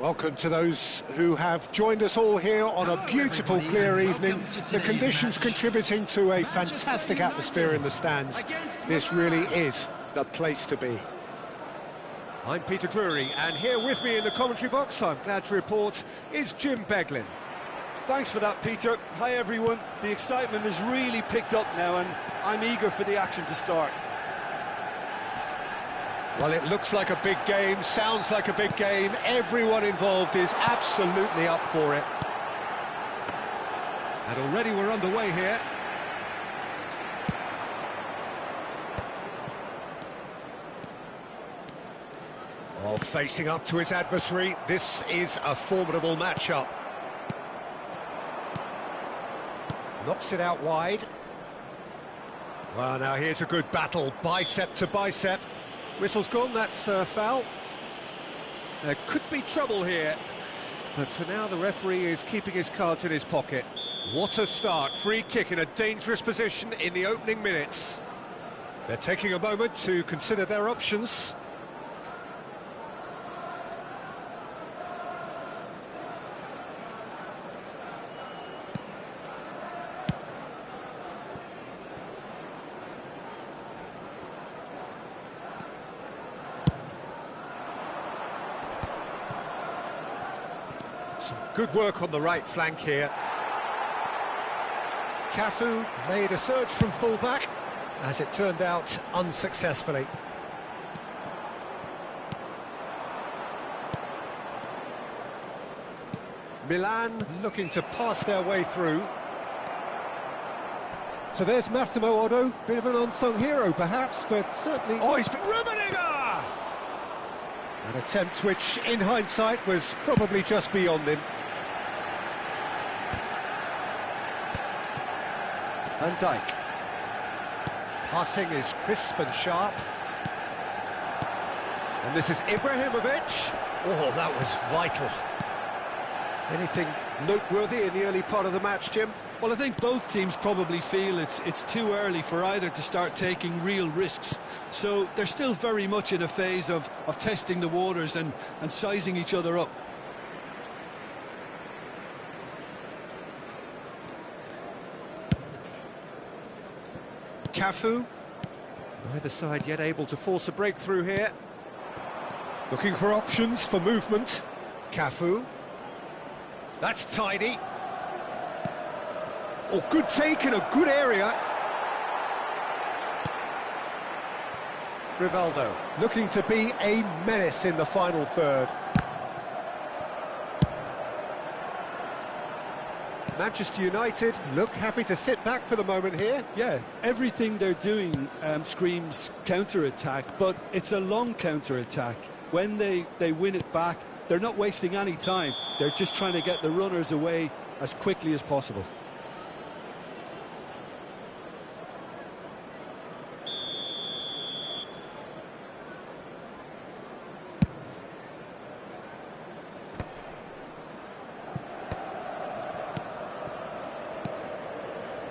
Welcome to those who have joined us all here on a beautiful, clear evening. The conditions contributing to a fantastic atmosphere in the stands. This really is the place to be. I'm Peter Drury, and here with me in the commentary box, I'm glad to report, is Jim Beglin. Thanks for that, Peter. Hi, everyone. The excitement has really picked up now, and I'm eager for the action to start. Well, it looks like a big game, sounds like a big game. Everyone involved is absolutely up for it. And already we're underway here. Oh, facing up to his adversary, this is a formidable matchup. Knocks it out wide. Well, now here's a good battle, bicep to bicep. Whistle's gone, that's a foul. There could be trouble here, but for now the referee is keeping his cards in his pocket. What a start, free kick in a dangerous position in the opening minutes. They're taking a moment to consider their options. Some good work on the right flank here. Cafu made a surge from full-back, as it turned out unsuccessfully. Milan looking to pass their way through. So there's Massimo Otto, bit of an unsung hero perhaps, but certainly... Oh, he's... Rummenigge! An attempt which, in hindsight, was probably just beyond him. Van Dijk. Passing is crisp and sharp. And this is Ibrahimovic. Oh, that was vital. Anything noteworthy in the early part of the match, Jim? Well, I think both teams probably feel it's too early for either to start taking real risks. So they're still very much in a phase of testing the waters and sizing each other up. Cafu. Neither side yet able to force a breakthrough here. Looking for options for movement. Cafu. That's tidy. Oh, good take in a good area. Rivaldo looking to be a menace in the final third. Manchester United look happy to sit back for the moment here. Yeah, everything they're doing screams counter-attack, but it's a long counter-attack. When they win it back, they're not wasting any time. They're just trying to get the runners away as quickly as possible.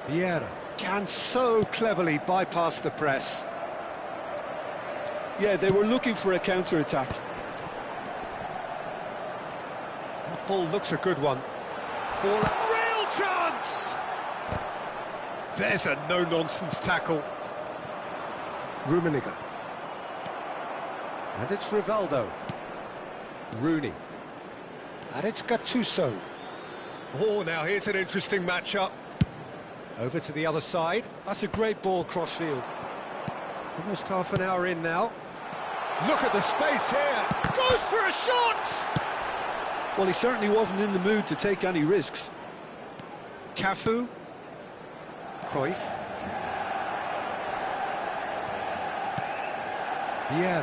Vieira can so cleverly bypass the press. Yeah, they were looking for a counter-attack. That ball looks a good one. For a real chance! There's a no-nonsense tackle. Rummenigge. And it's Rivaldo. Rooney. And it's Gattuso. Oh, now here's an interesting matchup. Over to the other side. That's a great ball cross-field. Almost half an hour in now. Look at the space here. Goes for a shot! Well, he certainly wasn't in the mood to take any risks. Cafu. Cruyff. Yeah.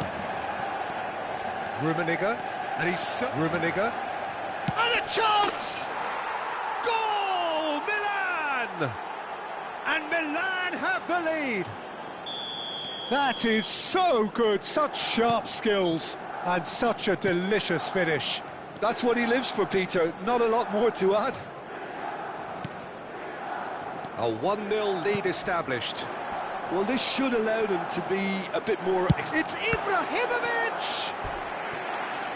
Rummenigge, and Rummenigge, and a chance! Goal! Milan! And Milan have the lead. That is so good, such sharp skills, and such a delicious finish. That's what he lives for, Peter. Not a lot more to add. A 1-0 lead established. Well, this should allow them to be a bit more... It's Ibrahimovic!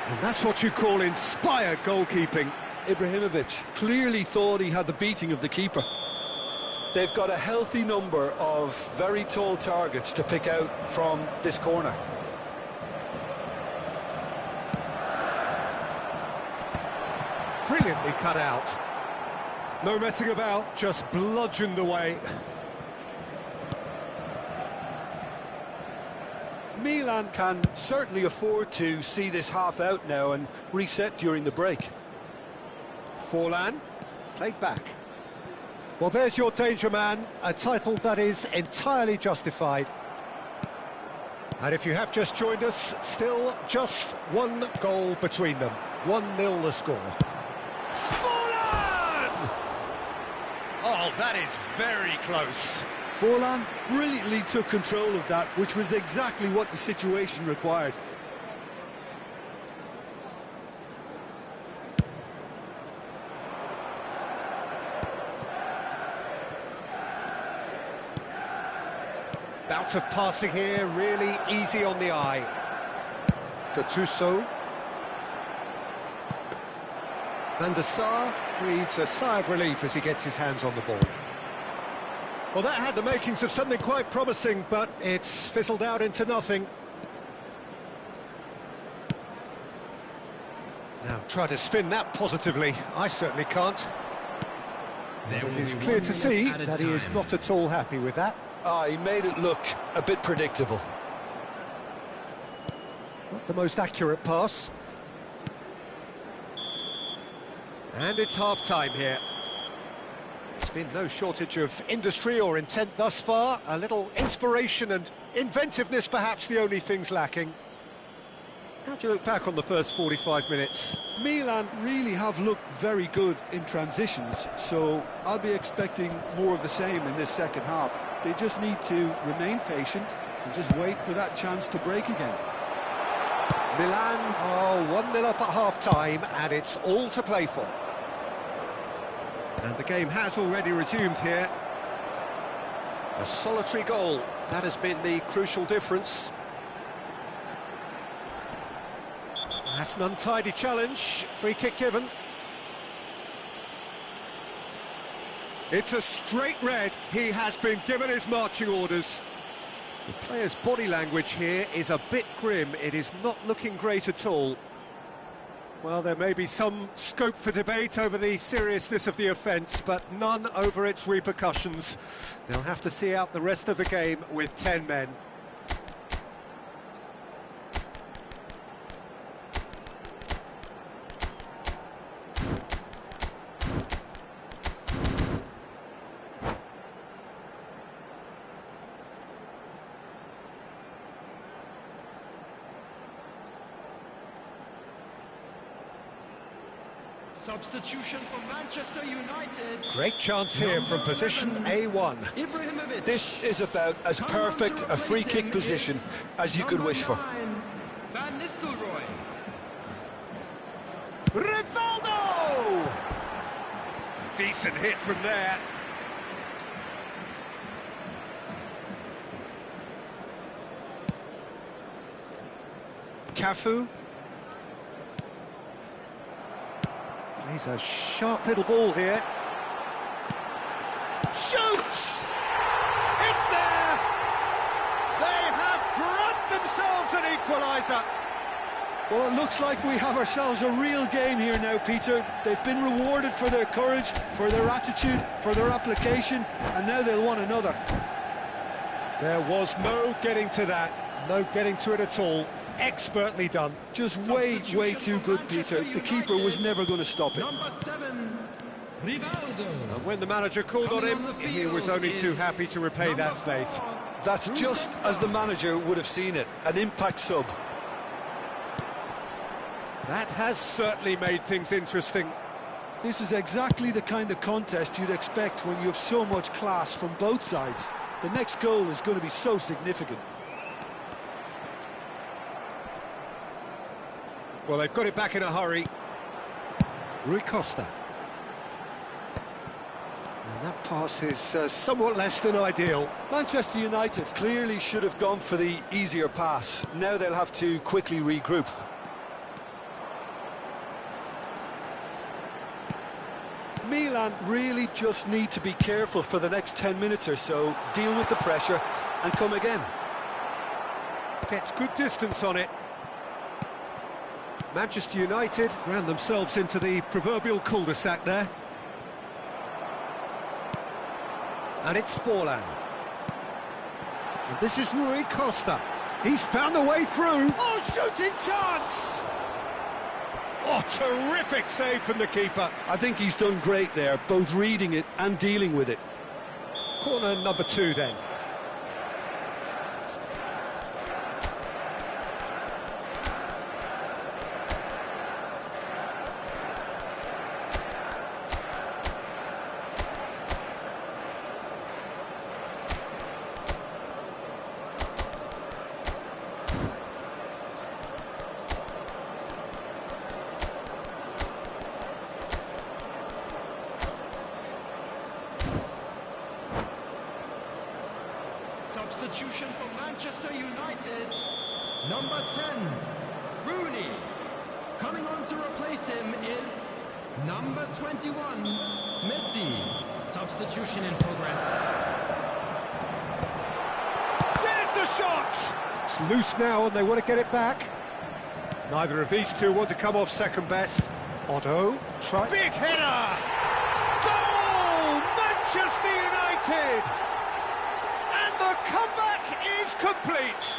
And that's what you call inspired goalkeeping. Ibrahimovic clearly thought he had the beating of the keeper. They've got a healthy number of very tall targets to pick out from this corner. Brilliantly cut out. No messing about, just bludgeoned away. Milan can certainly afford to see this half out now and reset during the break. Forlan, played back. Well, there's your danger man, a title that is entirely justified. And if you have just joined us, still just one goal between them. 1-0 the score. Forlan! Oh, that is very close. Forlan brilliantly took control of that, which was exactly what the situation required. Bout of passing here, really easy on the eye. Gattuso. Van der Sar breathes a sigh of relief as he gets his hands on the ball. Well, that had the makings of something quite promising, but it's fizzled out into nothing. Now, try to spin that positively. I certainly can't. It's clear to see that he is not at all happy with that. He made it look a bit predictable. Not the most accurate pass. And it's half-time here. There's been no shortage of industry or intent thus far. A little inspiration and inventiveness, perhaps the only things lacking. How do you look back on the first 45 minutes? Milan really have looked very good in transitions, so I'll be expecting more of the same in this second half. They just need to remain patient and just wait for that chance to break again. Milan are 1-0 up at half-time, and it's all to play for. And the game has already resumed here. A solitary goal, that has been the crucial difference. That's an untidy challenge, free kick given. It's a straight red, he has been given his marching orders. The player's body language here is a bit grim, it is not looking great at all. Well, there may be some scope for debate over the seriousness of the offence, but none over its repercussions. They'll have to see out the rest of the game with 10 men. Substitution for Manchester United. Great chance here from position A1. This is about as perfect a free kick position as you could wish for. Van Nistelrooy. Rivaldo! Decent hit from there. Cafu. He's a sharp little ball here. Shoots! It's there! They have grabbed themselves an equaliser. Well, it looks like we have ourselves a real game here now, Peter. They've been rewarded for their courage, for their attitude, for their application, and now they'll want another. There was no getting to that, no getting to it at all. Expertly done. Just way too good, Peter. The keeper was never going to stop it. Number 7, Rivaldo. And when the manager called on him, he was only too happy to repay that faith. That's just as the manager would have seen it, an impact sub. That has certainly made things interesting. This is exactly the kind of contest you'd expect when you have so much class from both sides. The next goal is going to be so significant. Well, they've got it back in a hurry. Rui Costa. And that pass is somewhat less than ideal. Manchester United clearly should have gone for the easier pass. Now they'll have to quickly regroup. Milan really just need to be careful for the next 10 minutes or so, deal with the pressure and come again. Gets good distance on it. Manchester United ran themselves into the proverbial cul-de-sac there. And it's Forlan. And this is Rui Costa. He's found a way through. Oh, shooting chance! Oh, terrific save from the keeper. I think he's done great there, both reading it and dealing with it. Corner number 2 then. Substitution for Manchester United. Number 10, Rooney. Coming on to replace him is number 21, Messi. Substitution in progress. There's the shot! It's loose now and they want to get it back. Neither of these two want to come off second best. Otto, try. Big header! Goal! Manchester United! The comeback is complete.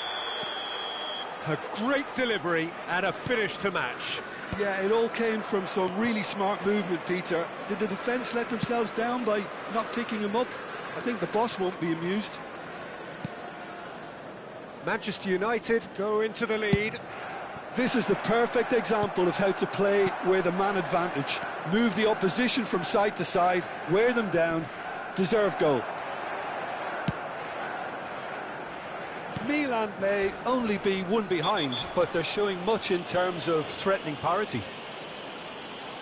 A great delivery and a finish to match. Yeah, it all came from some really smart movement, Peter. Did the defence let themselves down by not picking him up? I think the boss won't be amused. Manchester United go into the lead. This is the perfect example of how to play with a man advantage. Move the opposition from side to side, wear them down, deserve goal. Milan may only be one behind, but they're showing much in terms of threatening parity.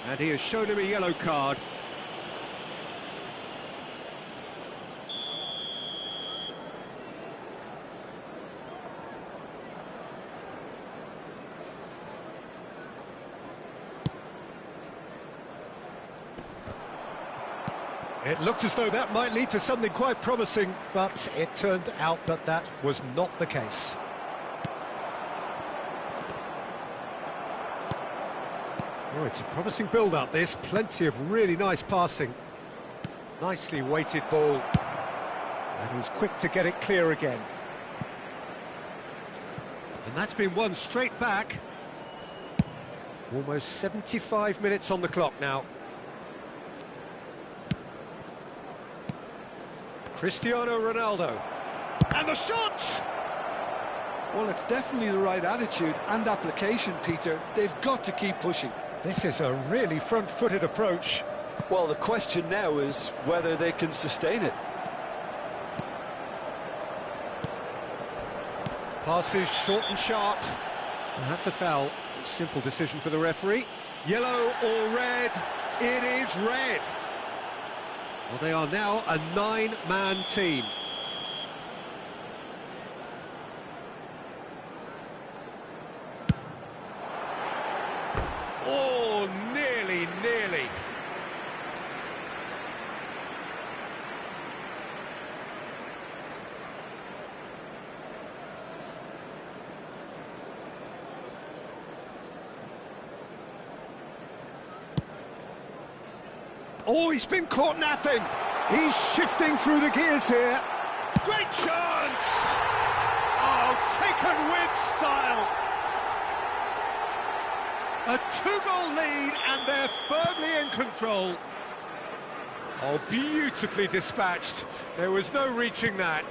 And he has shown him a yellow card. It looked as though that might lead to something quite promising, but it turned out that that was not the case. Oh, it's a promising build-up, this. Plenty of really nice passing. Nicely weighted ball. And he's quick to get it clear again. And that's been won straight back. Almost 75 minutes on the clock now. Cristiano Ronaldo. And the shot! Well, it's definitely the right attitude and application, Peter. They've got to keep pushing. This is a really front-footed approach. Well, the question now is whether they can sustain it. Passes short and sharp. And that's a foul. Simple decision for the referee. Yellow or red? It is red. Well, they are now a 9-man team. Oh, nearly. Oh, he's been caught napping. He's shifting through the gears here. Great chance! Oh, taken with style. A 2-goal lead and they're firmly in control. Oh, beautifully dispatched. There was no reaching that.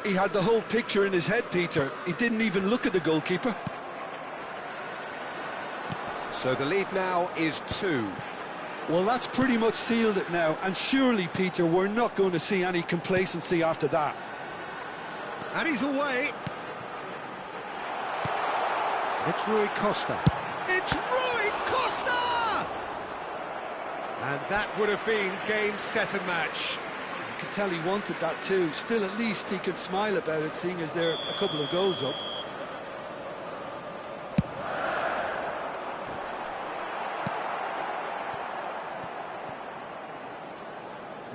He had the whole picture in his head, Peter. He didn't even look at the goalkeeper. So the lead now is 2. Well, that's pretty much sealed it now, and surely, Peter, we're not going to see any complacency after that. And he's away. It's Rui Costa. It's Rui Costa! And that would have been game, set and match. You can tell he wanted that too. Still, at least he can smile about it, seeing as they're a couple of goals up.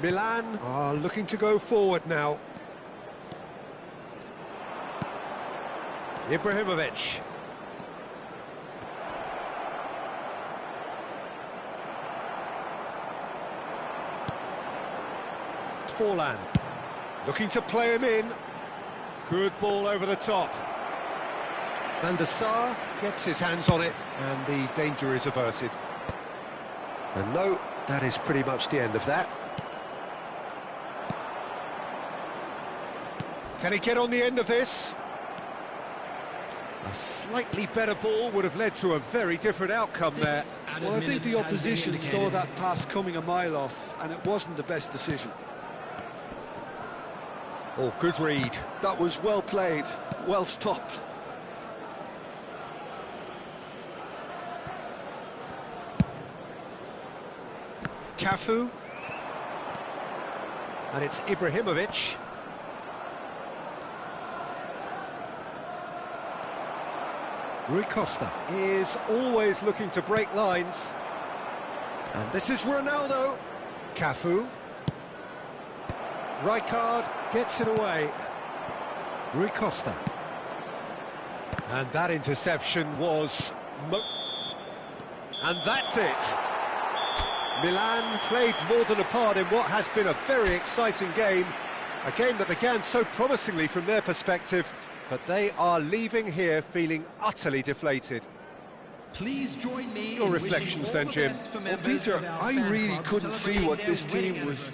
Milan are looking to go forward now. Ibrahimovic. Forlan. Looking to play him in. Good ball over the top. Van der Sar gets his hands on it, and the danger is averted. And no, that is pretty much the end of that. Can he get on the end of this? A slightly better ball would have led to a very different outcome there. Well, I think the opposition saw that pass coming a mile off, and it wasn't the best decision. Oh, good read. That was well played, well stopped. Cafu. And it's Ibrahimovic. Rui Costa is always looking to break lines. And this is Ronaldo. Cafu. Rijkaard gets it away. Rui Costa. And that interception was... And that's it. Milan played more than a part in what has been a very exciting game. A game that began so promisingly from their perspective, but they are leaving here feeling utterly deflated. Please join me. Your reflections then, Jim. Well, Peter, I really couldn't see what this team was...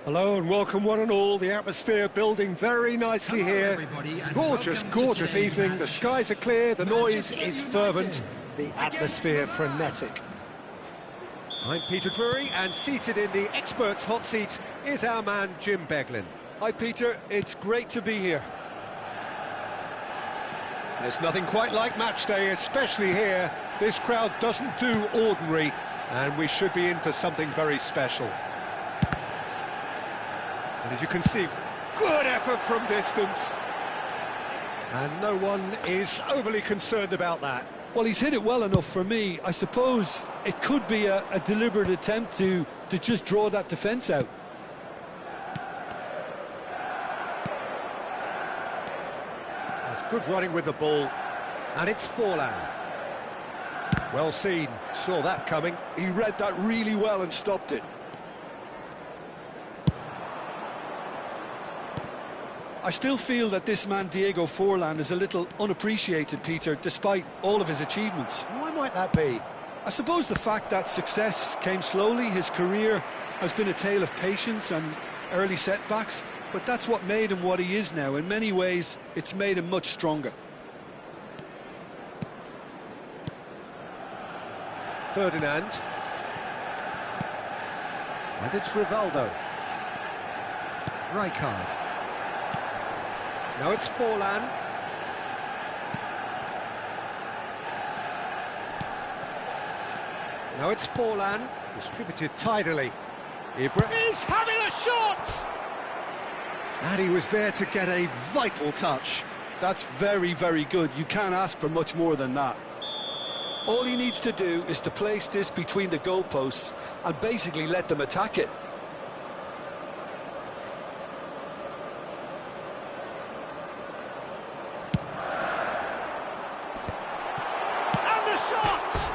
Hello and welcome one and all. The atmosphere building very nicely here. Gorgeous, gorgeous evening. The skies are clear, the noise is fervent, the atmosphere frenetic. I'm Peter Drury, and seated in the experts' hot seat is our man Jim Beglin. Hi, Peter. It's great to be here. There's nothing quite like match day, especially here. This crowd doesn't do ordinary, and we should be in for something very special. And as you can see, good effort from distance. And no one is overly concerned about that. Well, he's hit it well enough for me. I suppose it could be a deliberate attempt to just draw that defence out. That's good running with the ball. And it's Forlan. Well seen, saw that coming. He read that really well and stopped it. I still feel that this man, Diego Forlan, is a little unappreciated, Peter, despite all of his achievements. Why might that be? I suppose the fact that success came slowly, his career has been a tale of patience and early setbacks, but that's what made him what he is now. In many ways, it's made him much stronger. Ferdinand. And it's Rivaldo. Rijkaard. Now it's Forlan. Now it's Forlan. Distributed tidily. Ibra. He's having a shot! And he was there to get a vital touch. That's very, very good. You can't ask for much more than that. All he needs to do is to place this between the goalposts and basically let them attack it. And the shot!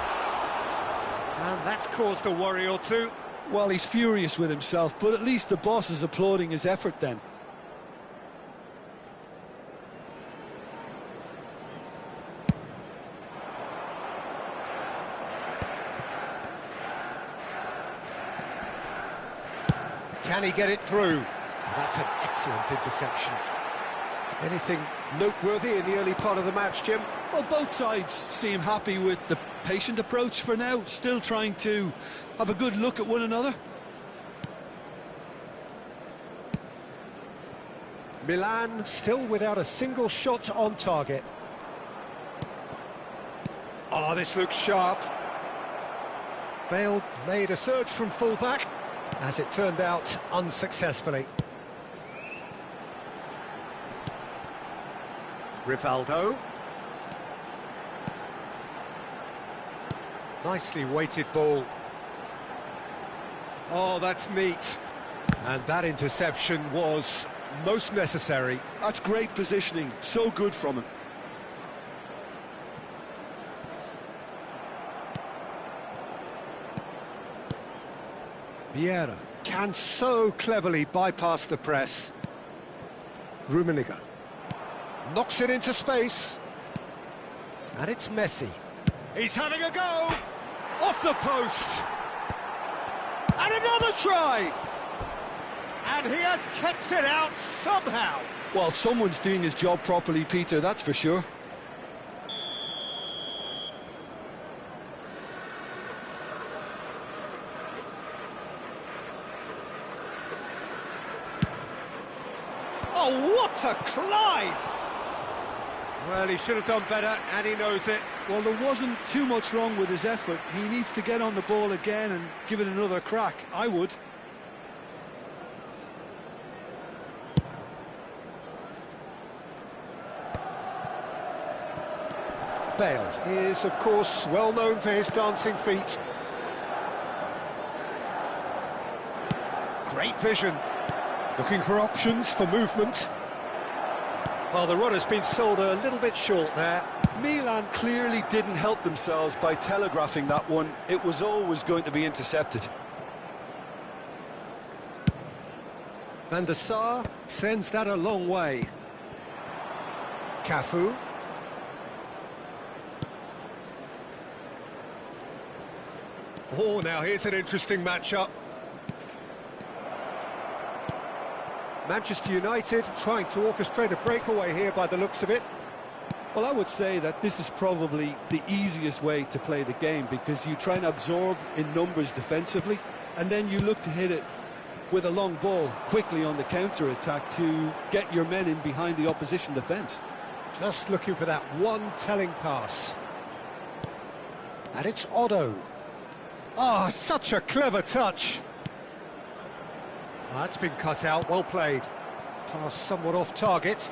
And that's caused a worry or two. Well, he's furious with himself, but at least the boss is applauding his effort then. Can he get it through? That's an excellent interception. Anything noteworthy in the early part of the match, Jim? Well, both sides seem happy with the patient approach for now, still trying to have a good look at one another. Milan still without a single shot on target. Oh, this looks sharp. Bale made a surge from full-back. As it turned out, unsuccessfully. Rivaldo. Nicely weighted ball. Oh, that's neat. And that interception was most necessary. That's great positioning, so good from him. Vieira can so cleverly bypass the press. Rummenigge knocks it into space. And it's Messi. He's having a go! Off the post! And another try! And he has kept it out somehow. Well, someone's doing his job properly, Peter, that's for sure. Oh, what a climb! Well, he should have done better, and he knows it. Well, there wasn't too much wrong with his effort. He needs to get on the ball again and give it another crack. I would. Bale is, of course, well known for his dancing feet. Great vision. Looking for options for movement. Well, the runner's been sold a little bit short there. Milan clearly didn't help themselves by telegraphing that one. It was always going to be intercepted. Van der Sar sends that a long way. Cafu. Oh, now here's an interesting matchup. Manchester United trying to orchestrate a breakaway here by the looks of it. Well, I would say that this is probably the easiest way to play the game, because you try and absorb in numbers defensively, and then you look to hit it with a long ball quickly on the counter-attack to get your men in behind the opposition defence. Just looking for that one telling pass. And it's Otto. Oh, such a clever touch. That's been cut out, well played. Pass somewhat off target.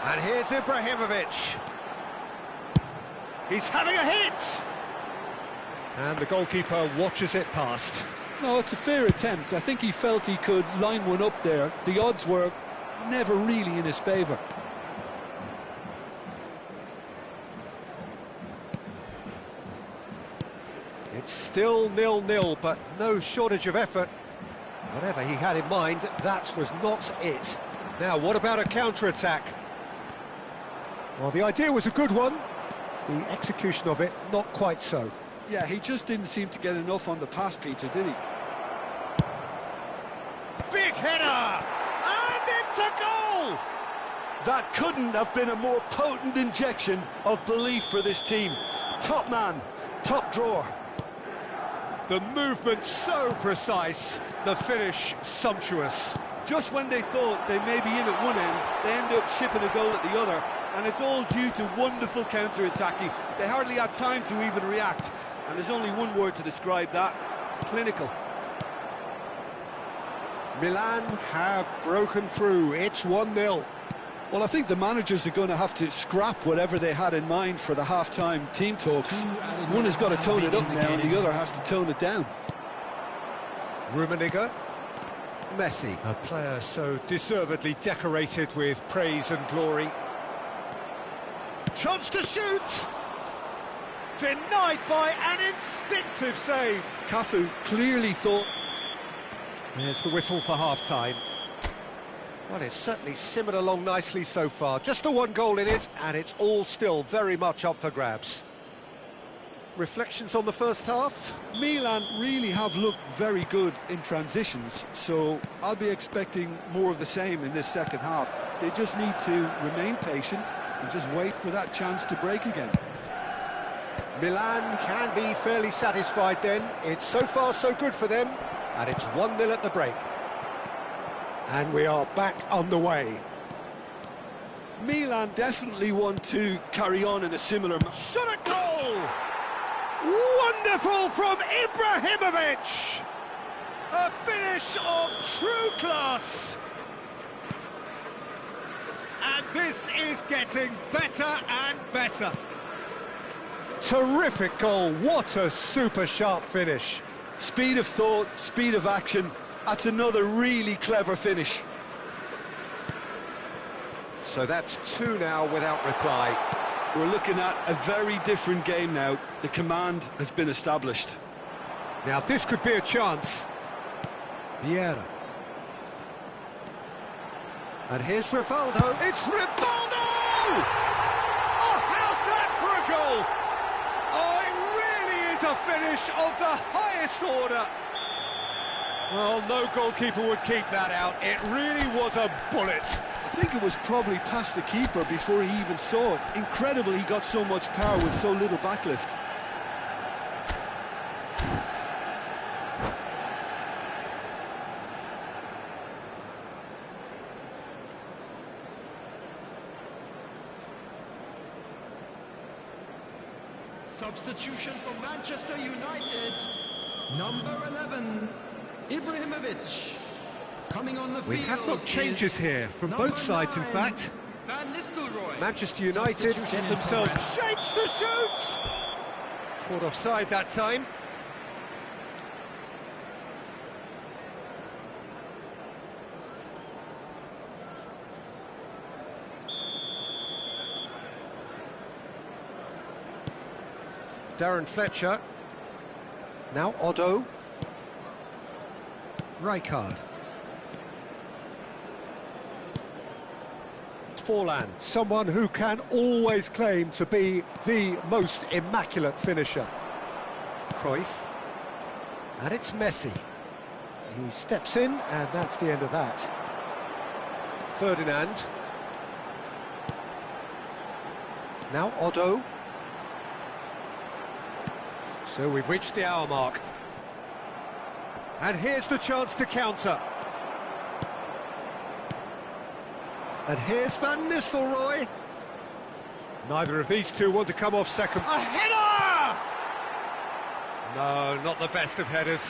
And here's Ibrahimovic. He's having a hit! And the goalkeeper watches it past. No, it's a fair attempt. I think he felt he could line one up there. The odds were never really in his favour. It's still 0-0, but no shortage of effort. Whatever he had in mind, that was not it. Now, what about a counter-attack? Well, the idea was a good one. The execution of it, not quite so. Yeah, he just didn't seem to get enough on the pass, Peter, did he? Big header! And it's a goal! That couldn't have been a more potent injection of belief for this team. Top man, top drawer. The movement so precise, the finish sumptuous. Just when they thought they may be in at one end, they end up shipping a goal at the other, and it's all due to wonderful counter-attacking. They hardly had time to even react, and there's only one word to describe that: clinical. Milan have broken through. It's 1-0. Well, I think the managers are going to have to scrap whatever they had in mind for the half-time team talks. One has got to tone it up now, and the other has to tone it down. Rummenigge. Messi, a player so deservedly decorated with praise and glory. Chance to shoot! Denied by an instinctive save. Cafu clearly thought... There's the whistle for half-time. Well, it's certainly simmered along nicely so far. Just the one goal in it, and it's all still very much up for grabs. Reflections on the first half? Milan really have looked very good in transitions, so I'll be expecting more of the same in this second half. They just need to remain patient and just wait for that chance to break again. Milan can be fairly satisfied then. It's so far so good for them, and it's 1-0 at the break. And we are back underway. Milan definitely want to carry on in a similar... Shot at goal! Wonderful from Ibrahimovic! A finish of true class! And this is getting better and better. Terrific goal, what a super sharp finish. Speed of thought, speed of action, that's another really clever finish. So that's 2 now without reply. We're looking at a very different game now. The command has been established. Now this could be a chance. Vieira. And here's Rivaldo. It's Rivaldo! Oh, how's that for a goal? Oh, it really is a finish of the highest order. Well, no goalkeeper would keep that out. It really was a bullet. I think it was probably past the keeper before he even saw it. Incredible he got so much power with so little backlift. Substitution for Manchester United. Number 11, Ibrahimovic. Coming on the field. We have got changes here from both sides, in fact. Manchester United get themselves shapes to shoot! Caught offside that time. Darren Fletcher. Now Otto. Rijkaard. Forlan, someone who can always claim to be the most immaculate finisher. Cruyff. And it's Messi. He steps in, and that's the end of that. Ferdinand. Now Otto. So we've reached the hour mark. And here's the chance to counter. And here's Van Nistelrooy. Neither of these two want to come off second. A header! No, not the best of headers.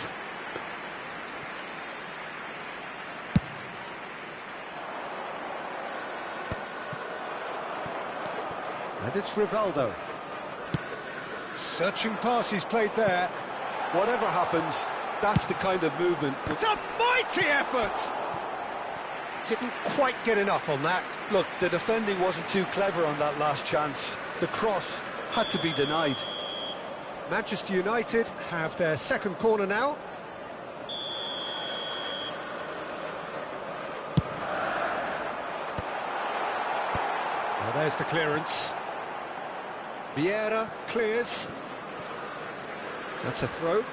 And it's Rivaldo. Searching pass he's played there. Whatever happens, that's the kind of movement. It's a mighty effort! Didn't quite get enough on that. Look, the defending wasn't too clever on that last chance. The cross had to be denied. Manchester United have their second corner now. Well, there's the clearance. Vieira clears. That's a throw.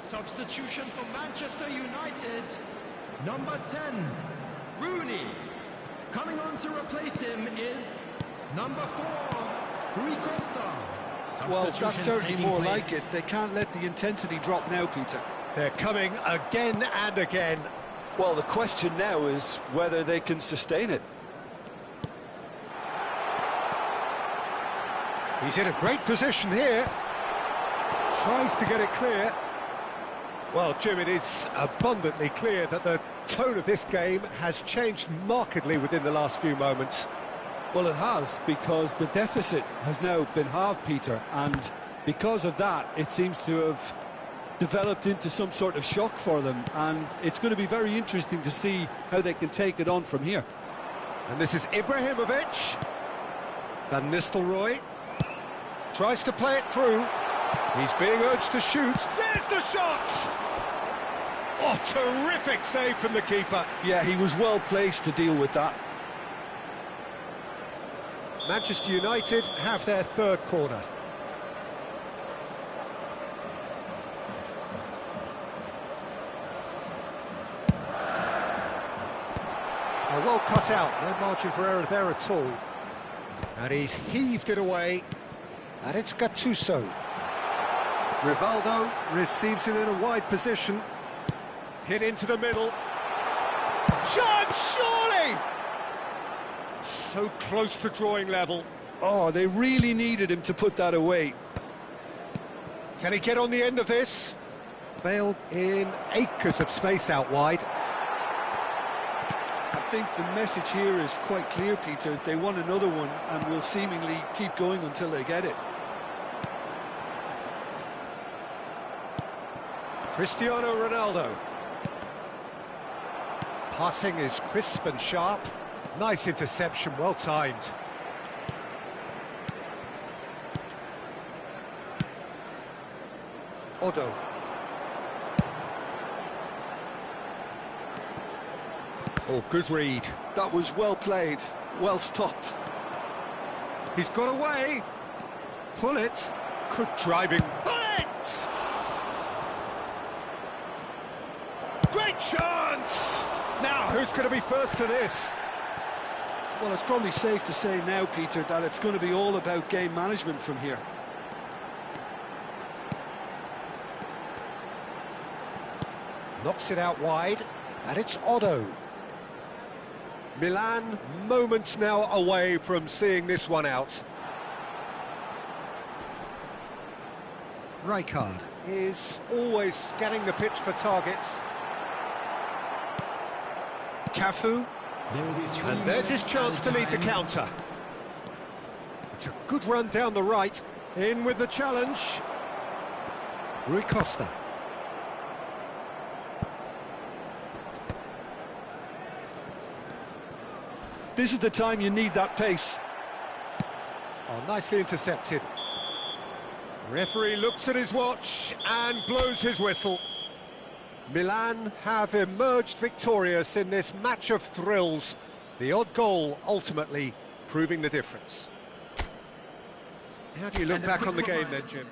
Substitution for Manchester United. Number 10, Rooney. Coming on to replace him is number 4, Rui Costa. Well, that's certainly more like it. They can't let the intensity drop now, Peter. They're coming again and again. Well, the question now is whether they can sustain it. He's in a great position here. Tries to get it clear. Well, Jim, it is abundantly clear that the tone of this game has changed markedly within the last few moments. Well, it has, because the deficit has now been halved, Peter, and because of that, it seems to have developed into some sort of shock for them, and it's going to be very interesting to see how they can take it on from here. And this is Ibrahimovic. Van Nistelrooy tries to play it through. He's being urged to shoot. There's the shot! Oh, terrific save from the keeper. Yeah, he was well placed to deal with that. Manchester United have their third corner. Oh, well cut out, no margin for error there at all. And he's heaved it away, and it's Gattuso. Rivaldo receives it in a wide position. Hit into the middle. Chance, surely! So close to drawing level. Oh, they really needed him to put that away. Can he get on the end of this? Bale in acres of space out wide. I think the message here is quite clear, Peter. They want another one and will seemingly keep going until they get it. Cristiano Ronaldo. Passing is crisp and sharp. Nice interception, well timed. Odo. Oh, good read. That was well played, well stopped. He's got away. Pullet. Good driving. Pullet! Great chance! Now, who's going to be first to this? Well, it's probably safe to say now, Peter, that it's going to be all about game management from here. Knocks it out wide, and it's Odo. Milan, moments now away from seeing this one out. Rijkaard is always scanning the pitch for targets. Cafu, and there's his chance to lead the counter. It's a good run down the right, in with the challenge. Rui Costa. This is the time you need that pace. Oh, nicely intercepted. Referee looks at his watch and blows his whistle. Milan have emerged victorious in this match of thrills. The odd goal ultimately proving the difference. How do you look back on the game then, Jim?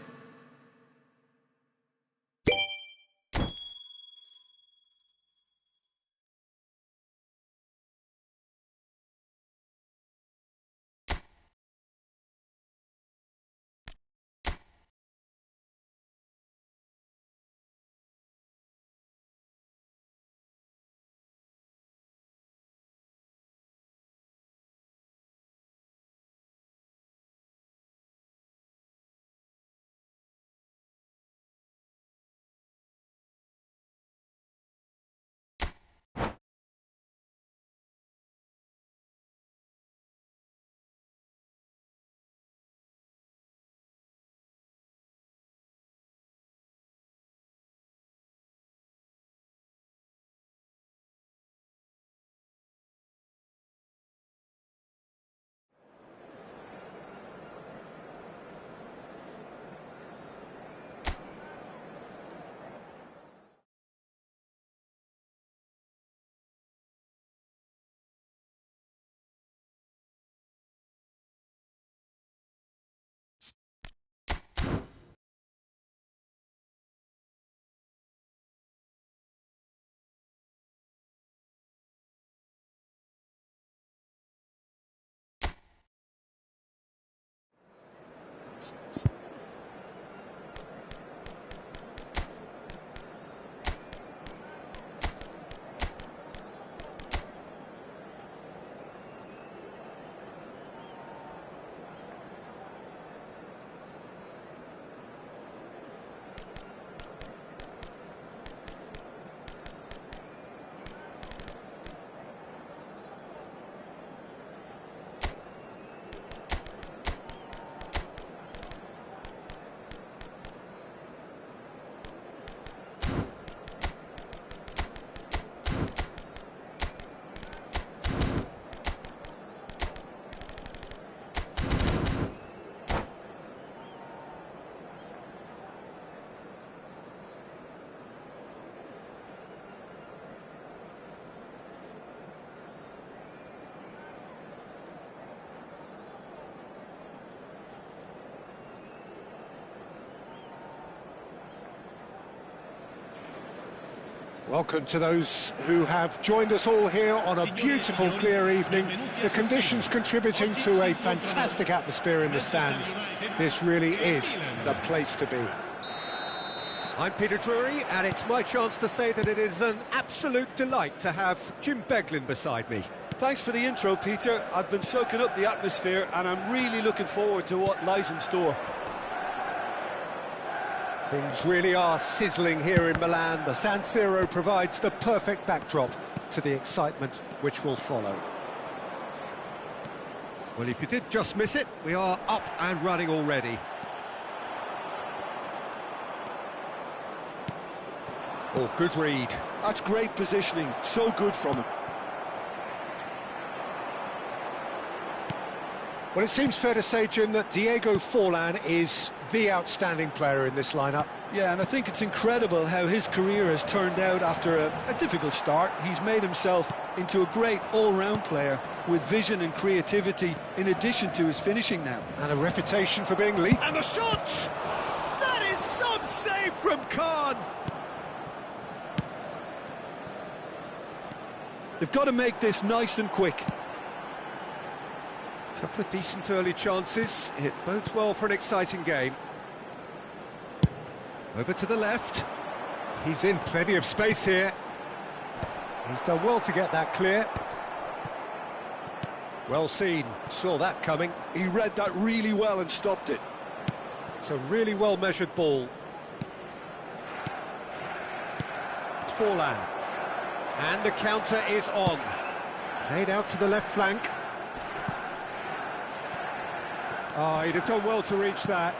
Welcome to those who have joined us all here on a beautiful, clear evening. The conditions contributing to a fantastic atmosphere in the stands. This really is the place to be. I'm Peter Drury, and it's my chance to say that it is an absolute delight to have Jim Beglin beside me. Thanks for the intro, Peter. I've been soaking up the atmosphere, and I'm really looking forward to what lies in store. Things really are sizzling here in Milan. The San Siro provides the perfect backdrop to the excitement which will follow. Well, if you did just miss it, we are up and running already. Oh, good read. That's great positioning, so good from him. Well, it seems fair to say, Jim, that Diego Forlan is the outstanding player in this lineup. Yeah, and I think it's incredible how his career has turned out after a difficult start. He's made himself into a great all-round player with vision and creativity in addition to his finishing now. And a reputation for being lethal. And the shot! That is some save from Khan! They've got to make this nice and quick. Couple of decent early chances. It bodes well for an exciting game. Over to the left. He's in plenty of space here. He's done well to get that clear. Well seen. Saw that coming. He read that really well and stopped it. It's a really well-measured ball. Forlan. And the counter is on. Played out to the left flank. Oh, he'd have done well to reach that.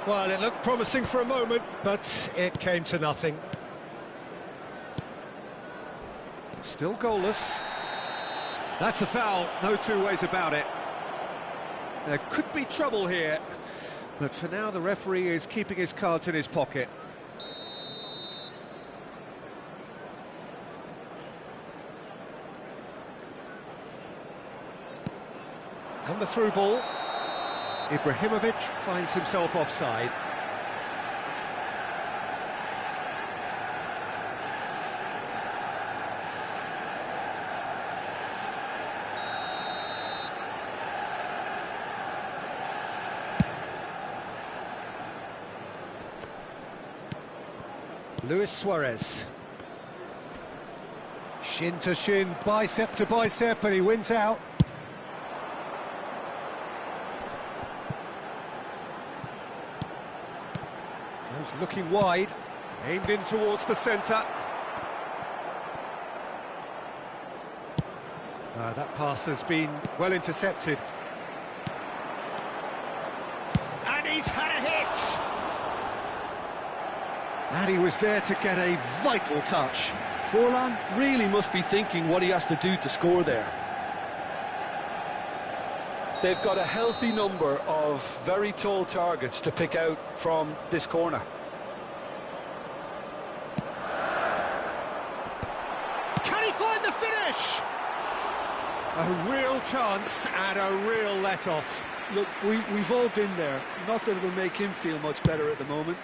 Well, it looked promising for a moment, but it came to nothing. Still goalless. That's a foul, no two ways about it. There could be trouble here, but for now the referee is keeping his cards in his pocket. And the through ball. Ibrahimovic finds himself offside. Luis Suarez. Shin to shin, bicep to bicep, and he wins out. Goes looking wide, aimed in towards the centre. That pass has been well intercepted. And he's had a hit! And he was there to get a vital touch. Forlan really must be thinking what he has to do to score there. They've got a healthy number of very tall targets to pick out from this corner. Can he find the finish? A real chance and a real let-off. Look, we've all been there. Not that it'll make him feel much better at the moment.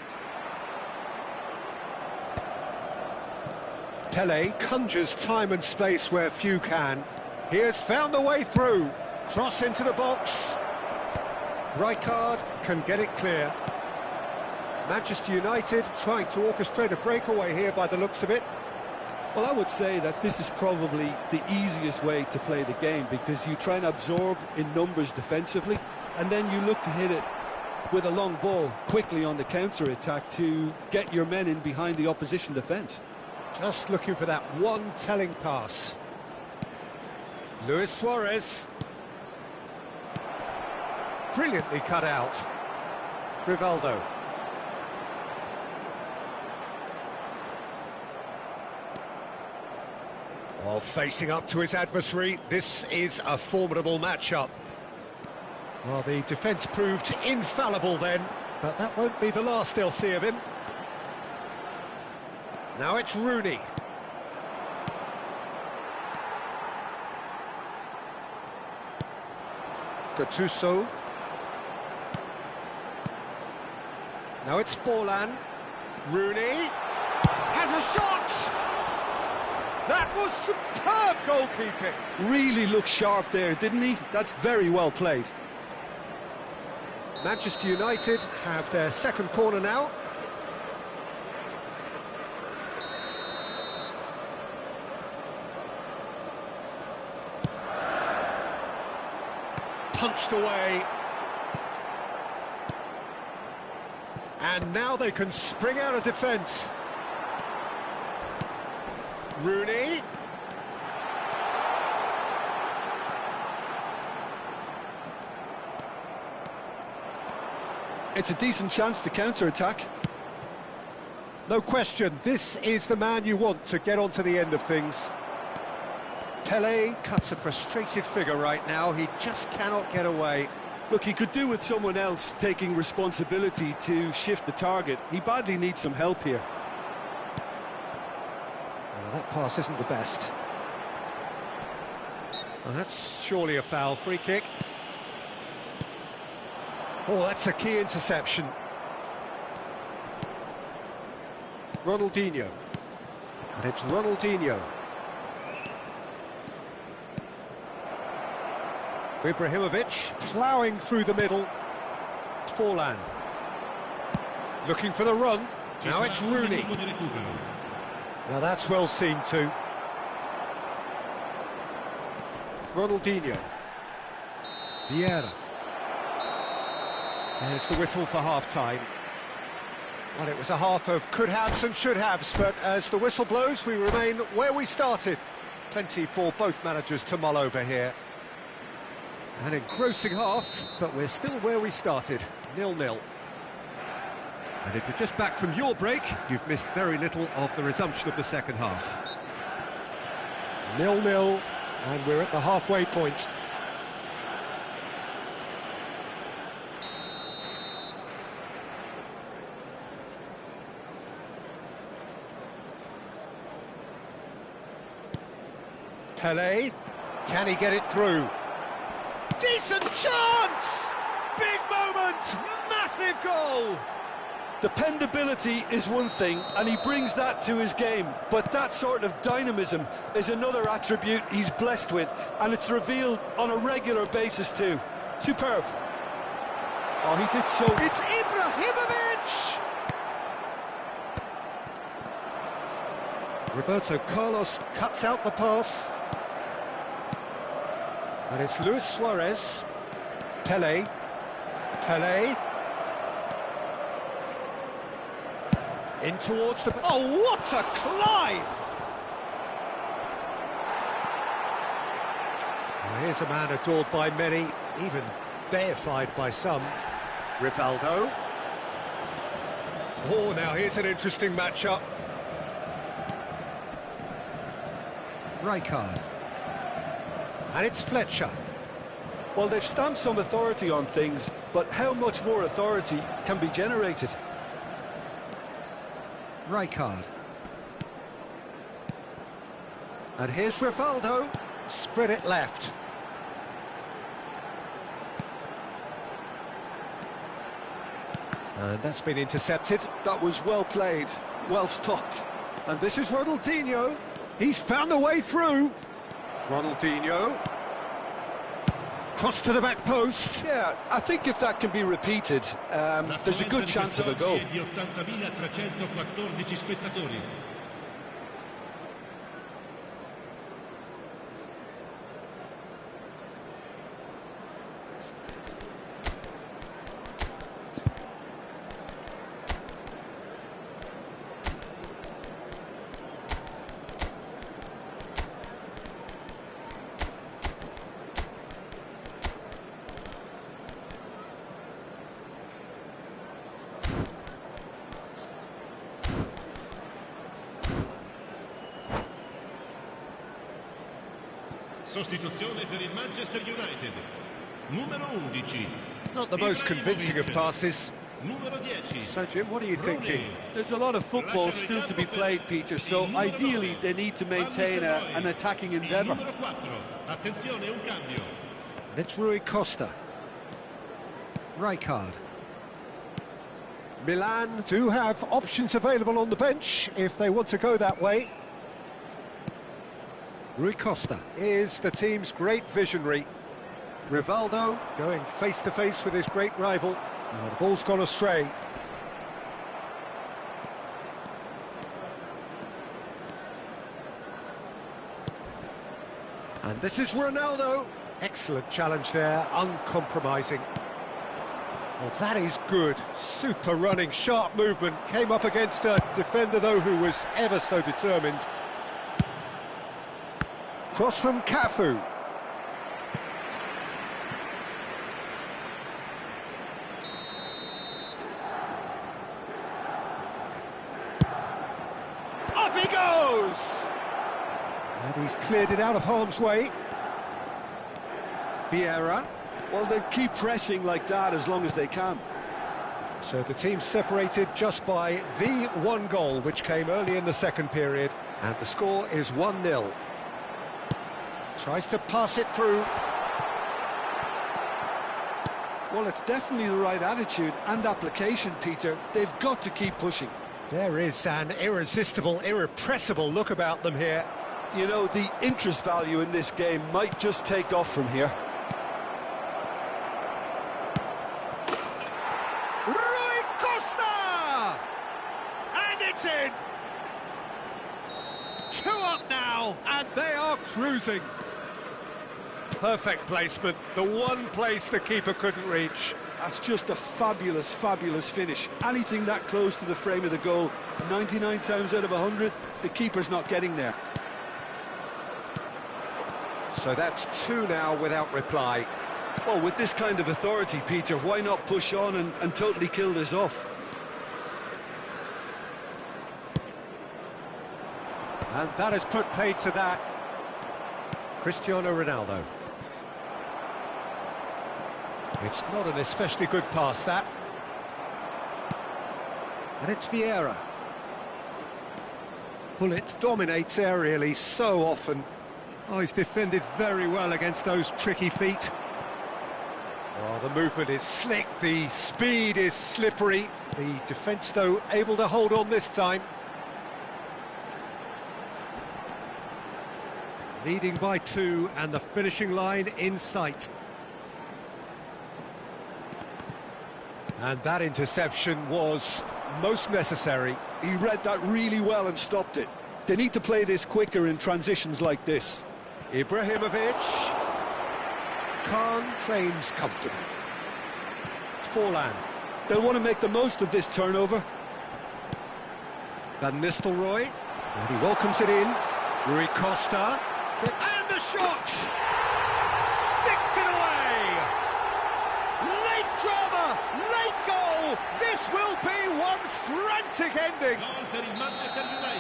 Pele conjures time and space where few can. He has found the way through. Cross into the box. Rijkaard can get it clear. Manchester United trying to orchestrate a breakaway here by the looks of it. Well, I would say that this is probably the easiest way to play the game, because you try and absorb in numbers defensively, and then you look to hit it with a long ball quickly on the counter-attack to get your men in behind the opposition defence. Just looking for that one telling pass. Luis Suarez. Brilliantly cut out. Rivaldo. Oh, facing up to his adversary, this is a formidable matchup. Well, the defence proved infallible then, but that won't be the last they'll see of him. Now it's Rooney. Gattuso. Now it's Forlan. Rooney has a shot! That was superb goalkeeping. Really looked sharp there, didn't he? That's very well played. Manchester United have their second corner now. Punched away. And now they can spring out of defence. Rooney. It's a decent chance to counter-attack. No question, this is the man you want to get onto the end of things. Pele cuts a frustrated figure right now, he just cannot get away. Look, he could do with someone else taking responsibility to shift the target. He badly needs some help here. Well, that pass isn't the best. Well, that's surely a foul. Free kick. Oh, that's a key interception. Ronaldinho. And it's Ronaldinho. Ibrahimovic ploughing through the middle. Forlan. Looking for the run. Now it's Rooney. Now that's well seen too. Ronaldinho. Vieira. There's the whistle for half-time. Well, it was a half of could-haves and should-haves, but as the whistle blows, we remain where we started. Plenty for both managers to mull over here. An engrossing half, but we're still where we started, 0-0. And if you're just back from your break, you've missed very little of the resumption of the second half. 0-0, and we're at the halfway point. Pele, can he get it through? Decent chance! Big moment! Massive goal! Dependability is one thing, and he brings that to his game, but that sort of dynamism is another attribute he's blessed with, and it's revealed on a regular basis too. Superb. Oh, he did so... It's Ibrahimovic! Roberto Carlos cuts out the pass. And it's Luis Suarez. Pele. Pele. In towards the... Oh, what a climb! Well, here's a man adored by many, even deified by some. Rivaldo. Oh, now here's an interesting matchup. Rijkaard. And it's Fletcher. Well, they've stamped some authority on things, but how much more authority can be generated? Rijkaard. And here's Rivaldo. Spread it left. And that's been intercepted. That was well played, well stopped. And this is Ronaldinho. He's found a way through. Ronaldinho. Cross to the back post. Yeah, I think if that can be repeated, there's a good chance of a goal. Di 80.314 spettatori. Sostituzione per il Manchester United. Numero 11. Not the most convincing of passes. Numero 10. So, Jim, what are you thinking? There's a lot of football still to be played, Peter, so ideally they need to maintain an attacking endeavour. Numero 4. Attenzione, un cambio. And it's Rui Costa. Rijkaard. Milan do have options available on the bench if they want to go that way. Rui Costa is the team's great visionary. Rivaldo going face-to-face with his great rival. Oh, the ball's gone astray. And this is Ronaldo. Excellent challenge there, uncompromising. Well, that is good. Super running, sharp movement. Came up against a defender, though, who was ever so determined. Cross from Cafu. Up he goes! And he's cleared it out of harm's way. Vieira. Well, they keep pressing like that as long as they can. So the team separated just by the one goal, which came early in the second period. And the score is 1-0. Tries to pass it through. Well, it's definitely the right attitude and application, Peter. They've got to keep pushing. There is an irresistible, irrepressible look about them here. You know, the interest value in this game might just take off from here. Rui Costa! And it's in! 2 up now, and they are cruising. Perfect placement, the one place the keeper couldn't reach. That's just a fabulous, fabulous finish. Anything that close to the frame of the goal, 99 times out of 100, the keeper's not getting there. So that's 2 now without reply. Well, with this kind of authority, Peter, why not push on and totally kill this off? And that has put paid to that. Cristiano Ronaldo. It's not an especially good pass, that. And it's Vieira. Gullit dominates aerially so often. Oh, he's defended very well against those tricky feet. Oh, the movement is slick, the speed is slippery. The defence, though, able to hold on this time. Leading by 2, and the finishing line in sight. And that interception was most necessary. He read that really well and stopped it. They need to play this quicker in transitions like this. Ibrahimovic. Khan claims comfortably. It's Forlan. They'll want to make the most of this turnover. Van Nistelrooy. And he welcomes it in. Rui Costa. And the shot! Sticks it away! Late drama! Late goal! This will be one frantic ending!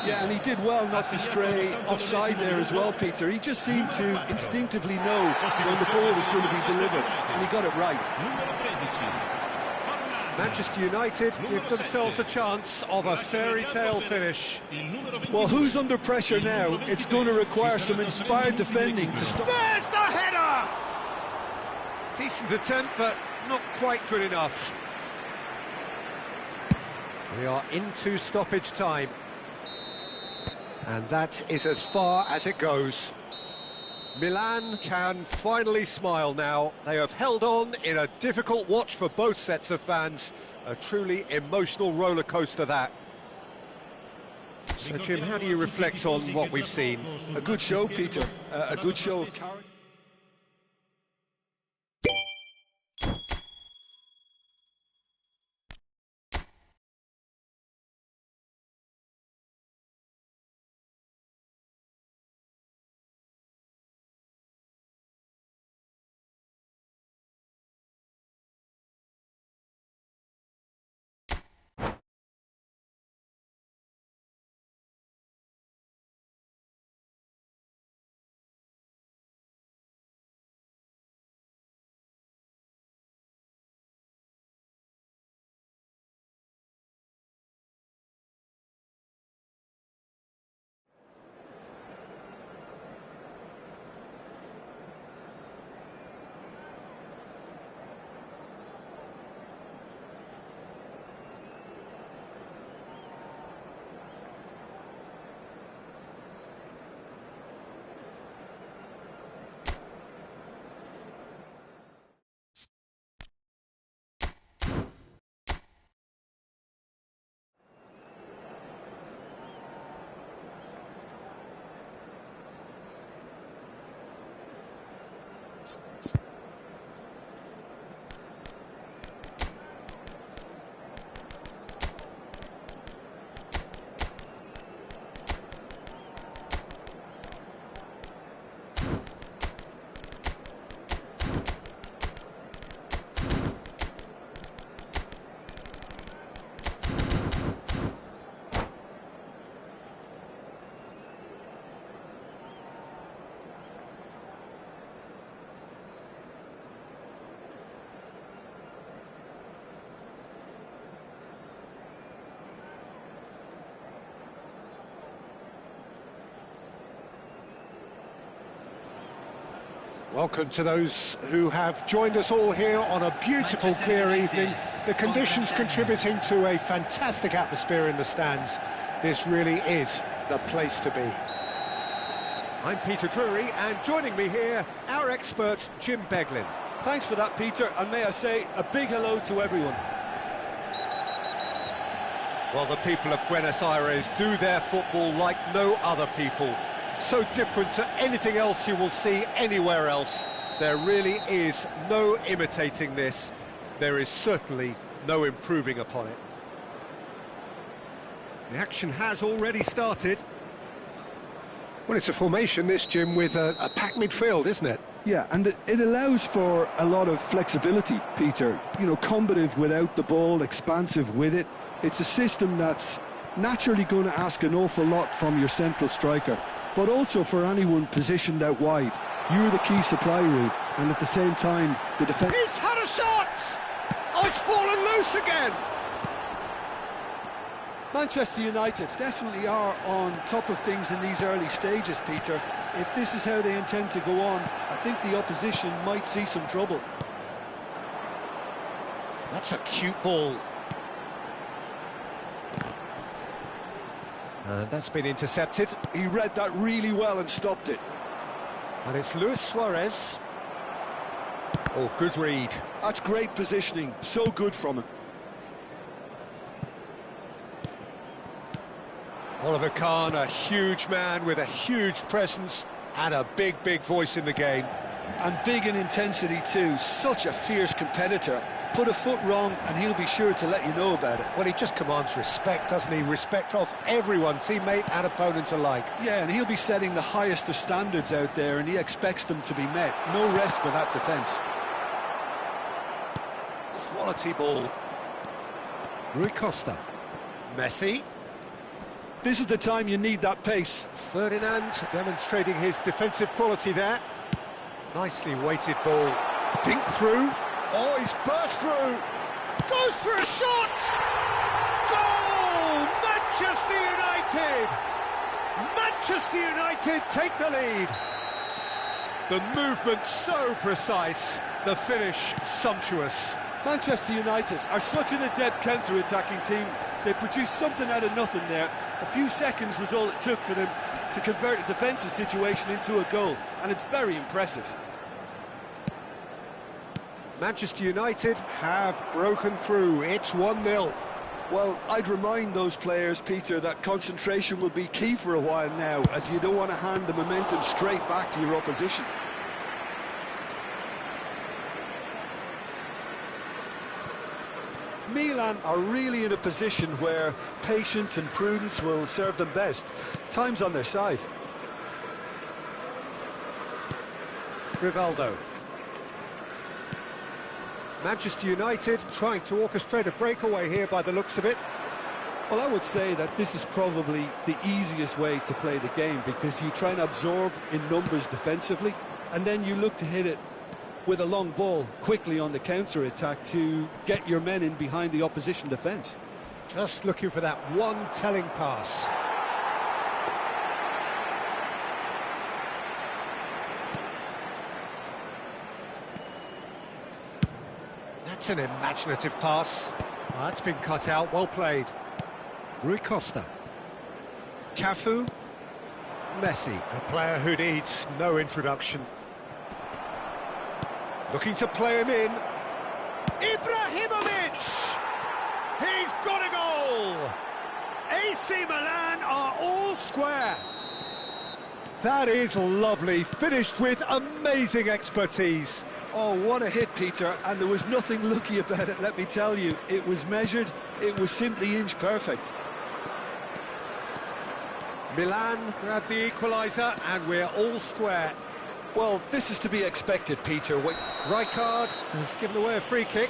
Yeah, and he did well not to stray offside there as well, Peter. He just seemed to instinctively know when the ball was going to be delivered, and he got it right. Manchester United give themselves a chance of a fairy tale finish. Well, who's under pressure now? It's going to require some inspired defending to stop. There's the header! Decent attempt, but not quite good enough. We are into stoppage time. And that is as far as it goes. Milan can finally smile now. They have held on in a difficult watch for both sets of fans. A truly emotional roller coaster, that. So, Jim, how do you reflect on what we've seen? A good show, Peter. A good show of character. Welcome to those who have joined us all here on a beautiful, clear evening. The conditions contributing to a fantastic atmosphere in the stands. This really is the place to be. I'm Peter Drury, and joining me here, our expert, Jim Beglin. Thanks for that, Peter, and may I say a big hello to everyone. Well, the people of Buenos Aires do their football like no other people. So different to anything else you will see anywhere else. There really is no imitating this. There is certainly no improving upon it. The action has already started. Well, it's a formation, this, Jim, with a packed midfield, isn't it? Yeah, and it allows for a lot of flexibility, Peter. You know, combative without the ball, expansive with it. It's a system that's naturally going to ask an awful lot from your central striker, but also for anyone positioned out wide. You're the key supply route, and at the same time, the defence... He's had a shot! Oh, it's fallen loose again! Manchester United definitely are on top of things in these early stages, Peter. If this is how they intend to go on, I think the opposition might see some trouble. That's a cute ball. That's been intercepted. He read that really well and stopped it. And it's Luis Suarez. Oh, good read. That's great positioning, so good from him. Oliver Kahn, a huge man with a huge presence and a big, big voice in the game. And big in intensity too, such a fierce competitor. Put a foot wrong and he'll be sure to let you know about it. Well, he just commands respect, doesn't he? Respect of everyone, teammate and opponent alike. Yeah, and he'll be setting the highest of standards out there, and he expects them to be met. No rest for that defence. Quality ball. Rui Costa. Messi. This is the time you need that pace. Ferdinand demonstrating his defensive quality there. Nicely weighted ball. Dink through. Oh, he's burst through. Goes for a shot. Goal! Manchester United! Manchester United take the lead. The movement so precise, the finish sumptuous. Manchester United are such an adept counter-attacking team. They produced something out of nothing there. A few seconds was all it took for them to convert a defensive situation into a goal, and it's very impressive. Manchester United have broken through. It's 1-0. Well, I'd remind those players, Peter, that concentration will be key for a while now, as you don't want to hand the momentum straight back to your opposition. Milan are really in a position where patience and prudence will serve them best. Time's on their side. Rivaldo. Manchester United trying to orchestrate a breakaway here by the looks of it. Well, I would say that this is probably the easiest way to play the game, because you try and absorb in numbers defensively, and then you look to hit it with a long ball quickly on the counter-attack to get your men in behind the opposition defence. Just looking for that one telling pass. That's an imaginative pass. That's been cut out, well played. Rui Costa. Cafu. Messi, a player who needs no introduction. Looking to play him in. Ibrahimovic! He's got a goal! AC Milan are all square. That is lovely, finished with amazing expertise. Oh, what a hit, Peter, and there was nothing lucky about it, let me tell you. It was measured, it was simply inch perfect. Milan grab the equaliser, and we're all square. Well, this is to be expected, Peter. Rijkaard has given away a free kick.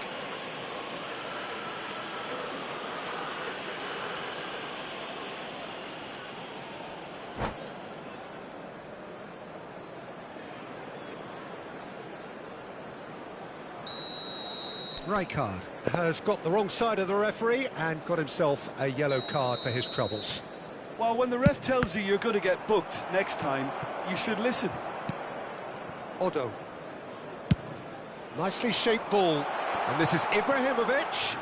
Rijkaard has got the wrong side of the referee and got himself a yellow card for his troubles. Well, when the ref tells you you're going to get booked next time, you should listen. Odo. Nicely shaped ball. And this is Ibrahimovic.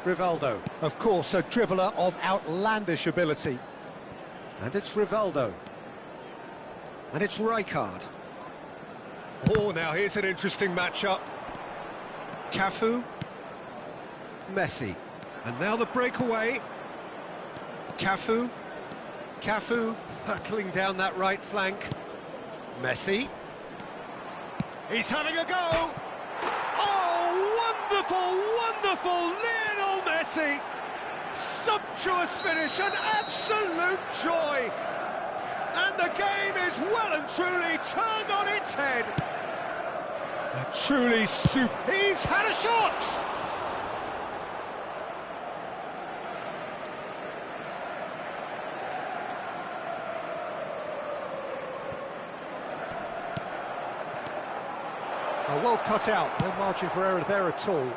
Rivaldo. Of course, a dribbler of outlandish ability. And it's Rivaldo. And it's Rijkaard. Oh, now here's an interesting matchup. Cafu. Messi. And now the breakaway. Cafu. Cafu hurtling down that right flank. Messi. He's having a go. Oh, wonderful, wonderful Lionel Messi. Sumptuous finish, an absolute joy. And the game is well and truly turned on its head. A truly He's had a shot. Well cut out, no margin for error there at all.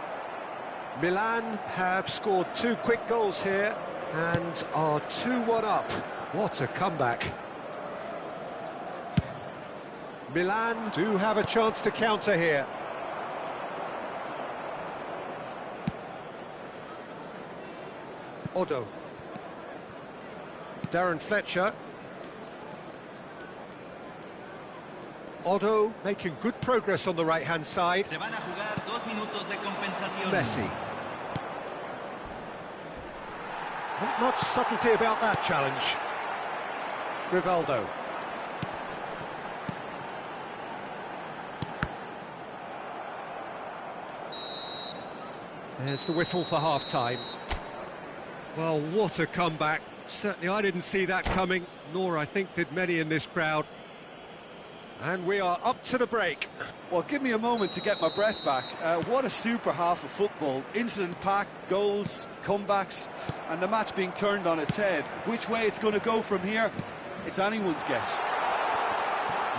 Milan have scored 2 quick goals here and are 2-1 up. What a comeback. Milan do have a chance to counter here. Odo. Darren Fletcher. Odo making good progress on the right-hand side. Messi. Not much subtlety about that challenge. Rivaldo. There's the whistle for half-time. Well, what a comeback. Certainly I didn't see that coming, nor I think did many in this crowd. And we are up to the break. Well, give me a moment to get my breath back. What a super half of football. Incident-packed, goals, comebacks, and the match being turned on its head. Which way it's going to go from here, it's anyone's guess.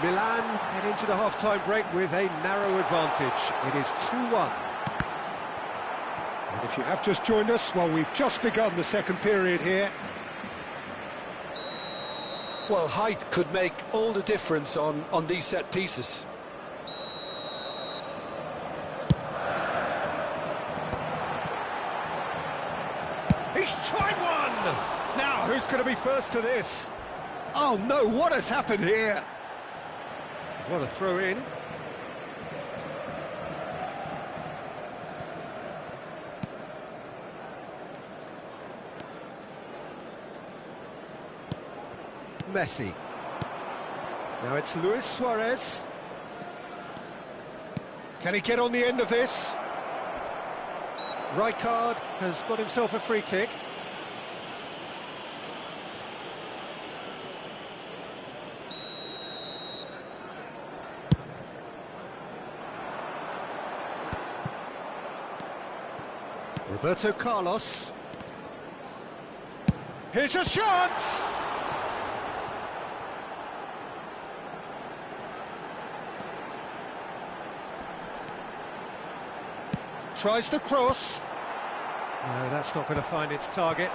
Milan head into the half-time break with a narrow advantage. It is 2-1. And if you have just joined us, well, we've just begun the second period here. Well, height could make all the difference on these set pieces. He's tried one! Now, who's going to be first to this? Oh no, what has happened here? What a throw in. Messi. Now it's Luis Suarez. Can he get on the end of this? Rijkaard has got himself a free kick. Roberto Carlos. Here's a chance! Tries to cross. No, that's not going to find its target.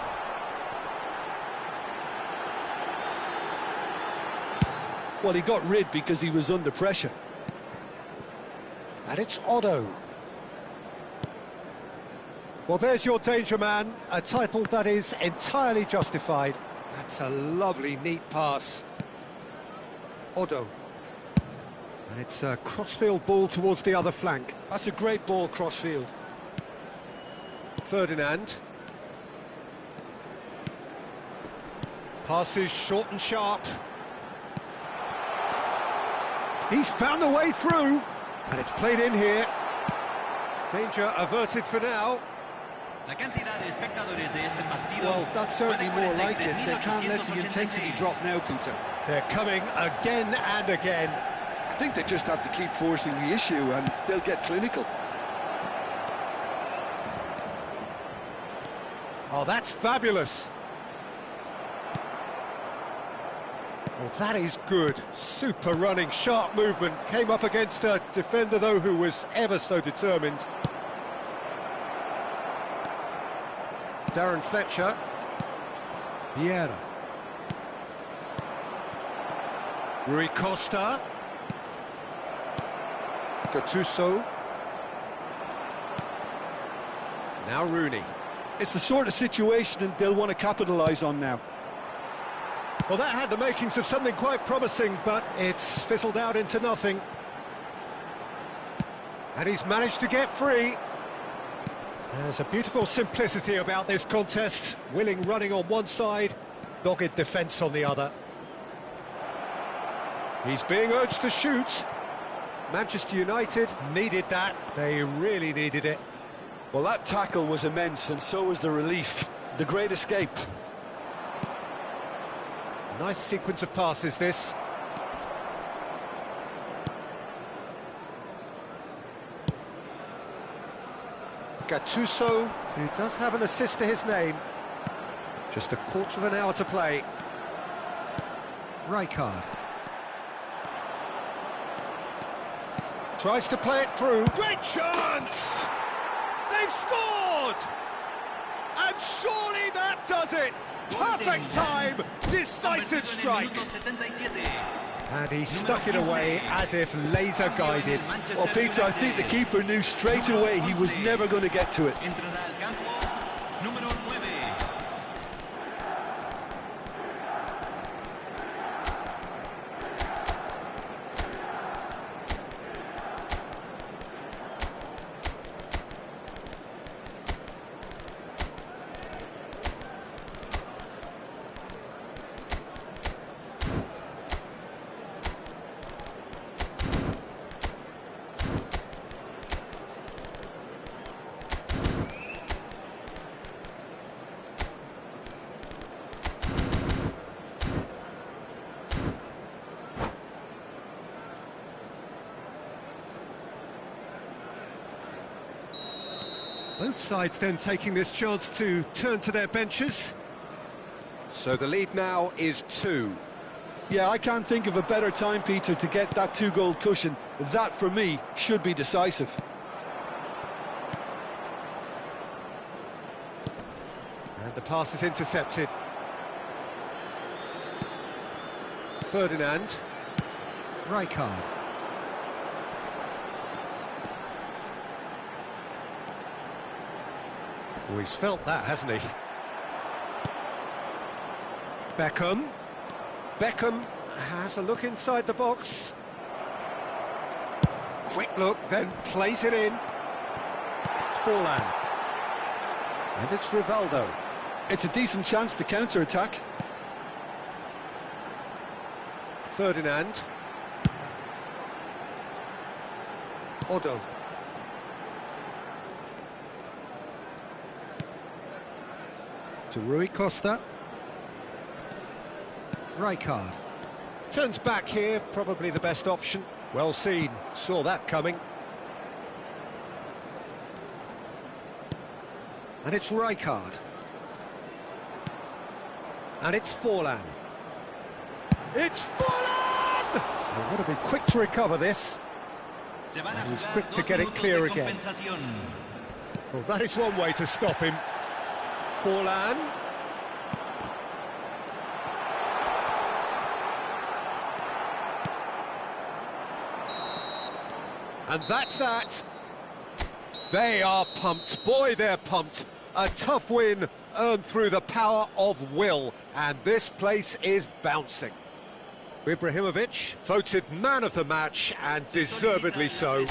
Well, he got rid because he was under pressure. And it's Otto. Well, there's your danger man, a title that is entirely justified. That's a lovely, neat pass. Otto. And it's a crossfield ball towards the other flank. That's a great ball crossfield. Ferdinand. Passes short and sharp. He's found a way through. And it's played in here. Danger averted for now. Well, that's certainly more like it. They can't let the intensity drop now, Peter. They're coming again and again. I think they just have to keep forcing the issue and they'll get clinical. Oh, that's fabulous. Well, that is good. Super running, sharp movement. Came up against a defender, though, who was ever so determined. Darren Fletcher. Vieira. Rui Costa. Gattuso. Now Rooney. It's the sort of situation they'll want to capitalise on now. Well, that had the makings of something quite promising, but it's fizzled out into nothing. And he's managed to get free. There's a beautiful simplicity about this contest. Willing running on one side, dogged defence on the other. He's being urged to shoot. Manchester United needed that. They really needed it. Well, that tackle was immense, and so was the relief. The great escape. Nice sequence of passes, this. Gattuso, who does have an assist to his name. Just a quarter of an hour to play. Rijkaard. Tries to play it through. Great chance! They've scored! And surely that does it! Perfect time! Decisive strike! And he stuck it away as if laser-guided. Well, Peter, I think the keeper knew straight away he was never going to get to it. Both sides then taking this chance to turn to their benches. So the lead now is 2. Yeah, I can't think of a better time, Peter, to get that 2-goal cushion. That, for me, should be decisive. And the pass is intercepted. Ferdinand. Rijkaard. Oh, he's felt that, hasn't he? Beckham. Beckham has a look inside the box. Quick look, then plays it in. Forlan. And it's Rivaldo. It's a decent chance to counter-attack. Ferdinand. Odo. To Rui Costa. Rijkaard. Turns back here, probably the best option. Well seen, saw that coming. And it's Rijkaard. And it's Forlan. It's Forlan! They've got to be quick to recover this. And he's quick to get it clear again. Well, that is one way to stop him. Forlan. And that's that. They are pumped. Boy, they're pumped. A tough win earned through the power of will. And this place is bouncing. Ibrahimovic voted man of the match, and deservedly so.